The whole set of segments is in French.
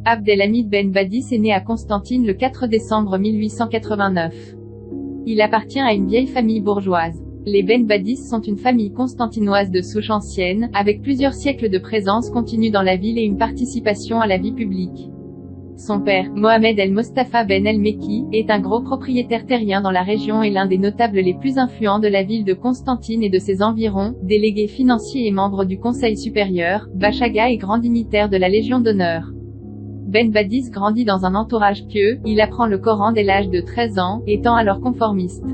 Abdelhamid Ben Badis est né à Constantine le 4 décembre 1889. Il appartient à une vieille famille bourgeoise. Les Ben Badis sont une famille constantinoise de souche ancienne, avec plusieurs siècles de présence continue dans la ville et une participation à la vie publique. Son père, Mohamed El-Mostafa Ben El-Mekki, est un gros propriétaire terrien dans la région et l'un des notables les plus influents de la ville de Constantine et de ses environs, délégué financier et membre du Conseil supérieur, Bachaga et grand dignitaire de la Légion d'honneur. Ben Badis grandit dans un entourage pieux, il apprend le Coran dès l'âge de 13 ans, étant alors conformiste.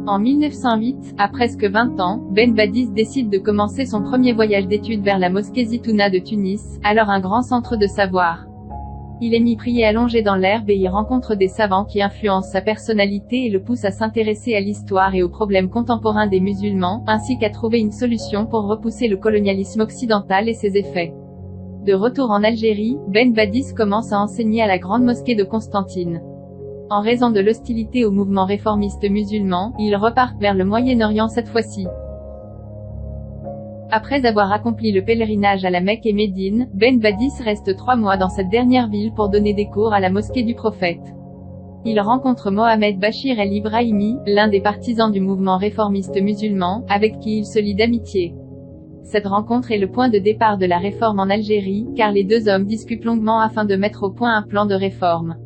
En 1908, à presque 20 ans, Ben Badis décide de commencer son premier voyage d'études vers la mosquée Zitouna de Tunis, alors un grand centre de savoir. Il aime y prier allongé dans l'herbe et y rencontre des savants qui influencent sa personnalité et le poussent à s'intéresser à l'histoire et aux problèmes contemporains des musulmans, ainsi qu'à trouver une solution pour repousser le colonialisme occidental et ses effets. De retour en Algérie, Ben Badis commence à enseigner à la grande mosquée de Constantine. En raison de l'hostilité au mouvement réformiste musulman, il repart vers le Moyen-Orient cette fois-ci. Après avoir accompli le pèlerinage à la Mecque et Médine, Ben Badis reste 3 mois dans cette dernière ville pour donner des cours à la mosquée du prophète. Il rencontre Mohamed Bachir el-Ibrahimi, l'un des partisans du mouvement réformiste musulman, avec qui il se lie d'amitié. Cette rencontre est le point de départ de la réforme en Algérie, car les deux hommes discutent longuement afin de mettre au point un plan de réforme.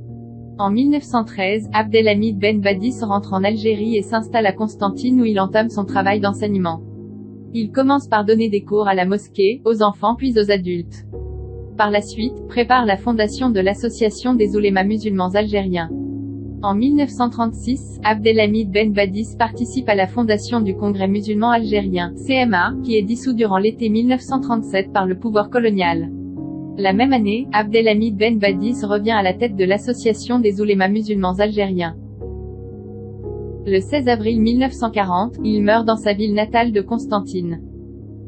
En 1913, Abdelhamid Ben Badis rentre en Algérie et s'installe à Constantine où il entame son travail d'enseignement. Il commence par donner des cours à la mosquée, aux enfants puis aux adultes. Par la suite, prépare la fondation de l'Association des oulémas musulmans algériens. En 1936, Abdelhamid Ben Badis participe à la fondation du Congrès musulman algérien, CMA, qui est dissous durant l'été 1937 par le pouvoir colonial. La même année, Abdelhamid Ben Badis revient à la tête de l'Association des oulémas musulmans algériens. Le 16 avril 1940, il meurt dans sa ville natale de Constantine.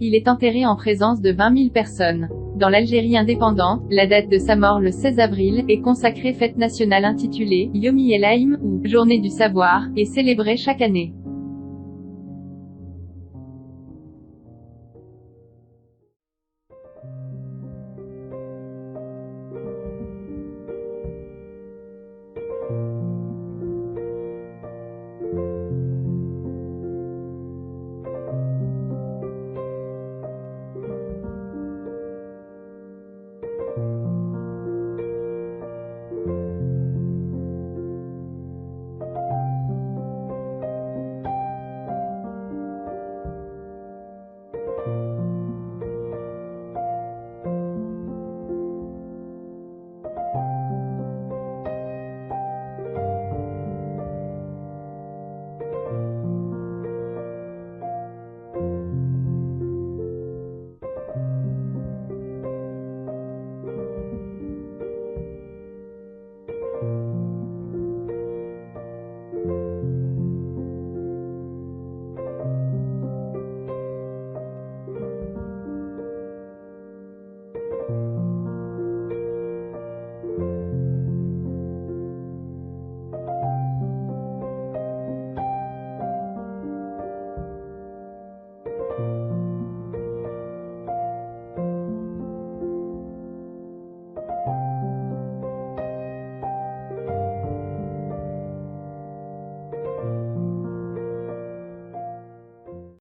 Il est enterré en présence de 20 000 personnes. Dans l'Algérie indépendante, la date de sa mort le 16 avril, est consacrée fête nationale intitulée Yomi El Haïm, ou Journée du savoir, et célébrée chaque année.